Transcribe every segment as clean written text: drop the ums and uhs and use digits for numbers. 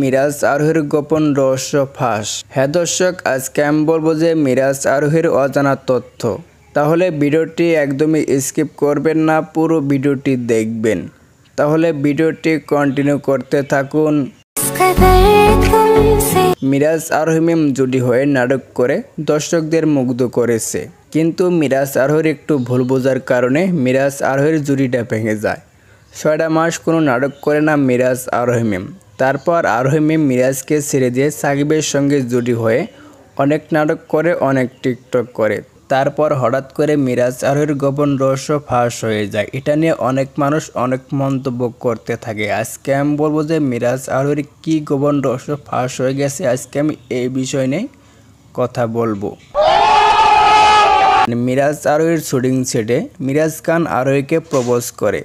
মিরাজ আরোহীর গোপন রহস্য ফাঁস। হ্যাঁ দর্শক, আজকে আমি বলবো যে মিরাজ আরোহীর অজানা তথ্য। তাহলে ভিডিওটি একদমই স্কিপ করবেন না, পুরো ভিডিওটি দেখবেন। তাহলে ভিডিওটি কন্টিনিউ করতে থাকুন। মিরাজ আরোহী মিম জুটি হয়ে নাটক করে দর্শকদের মুগ্ধ করেছে, কিন্তু মিরাজ আরোহীর একটু ভুল বোঝার কারণে মিরাজ আরোহীর জুটিটা ভেঙে যায়। 6টা মাস কোনো নাটক করে না মিরাজ আরোহী মিম। তারপর আরোহী মিম মিরাজকে ছেড়ে দিয়ে সাকিবের সঙ্গে জুটি হয়ে অনেক নাটক করে, অনেক টিকটক করে। তারপর হঠাৎ করে মিরাজ আরোহীর গোপন রহস্য ফাঁস হয়ে যায়। এটা নিয়ে অনেক মানুষ অনেক মন্তব্য করতে থাকে। আজকে আমি বলবো যে মিরাজ আরোহীর কী গোপন রহস্য ফাঁস হয়ে গেছে। আজকে আমি এই বিষয় নিয়ে কথা বলবো। মিরাজ আরোহীর শুটিং সেটে মিরাজ খান আরোহীকে প্রপোজ করে।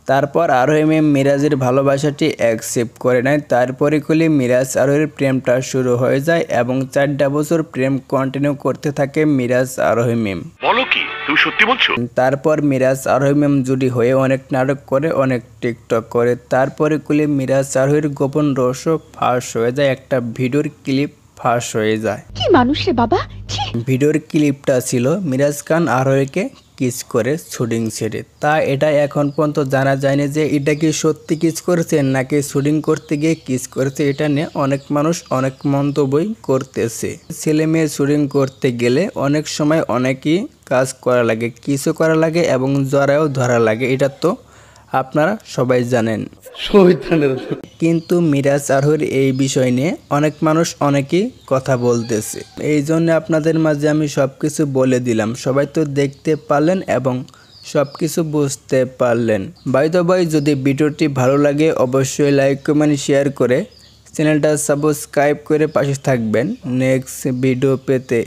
তারপর আরোহী মিম মিরাজের ভালোবাসাটি অ্যাকসেপ্ট করে নেয়। তারপরে খুলে মিরাজ আরোহীর প্রেমটা শুরু হয়ে যায় এবং 4টা বছর প্রেম কন্টিনিউ করতে থাকে মিরাজ আরোহী মিম। বলো কি, তুমি সত্যি বলছো? তারপর মিরাজ আরোহী মিম জুটি হয়ে অনেক নাটক করে, অনেক টিকটক করে। তারপরে খুলে মিরাজ আরোহীর গোপন রহস্য ফাঁস হয়ে যায়। একটা ভিডিওর ক্লিপ ফাঁস হয়ে যায়। কি মানুষ রে বাবা। ভিডিওর ক্লিপটা ছিল মিরাজ খান আরোহীকে কিস করে শুটিং সেটে। তা এটা এখন পর্যন্ত জানা যায়নি যে এটা কি সত্যি কিস করেছে নাকি শুটিং করতে গিয়ে কিস করেছে। এটা নিয়ে অনেক মানুষ অনেক মন্তব্যই করতেছে। ছেলে মেয়ে শুটিং করতে গেলে অনেক সময় অনেকই কাজ করা লাগে, কিসও করা লাগে এবং জড়াও ধরা লাগে। এটা তো আপনারা সবাই জানেন। কিন্তু মিরাজ আরোহীর এই বিষয় নিয়ে অনেক মানুষ অনেকেই কথা বলতেছে। এই জন্য আপনাদের মাঝে আমি সব কিছু বলে দিলাম। সবাই তো দেখতে পারলেন এবং সব কিছু বুঝতে পারলেন। বাই দ্য বাই, যদি ভিডিওটি ভালো লাগে অবশ্যই লাইক কমেন্ট শেয়ার করে চ্যানেলটা সাবস্ক্রাইব করে পাশে থাকবেন নেক্সট ভিডিও পেতে।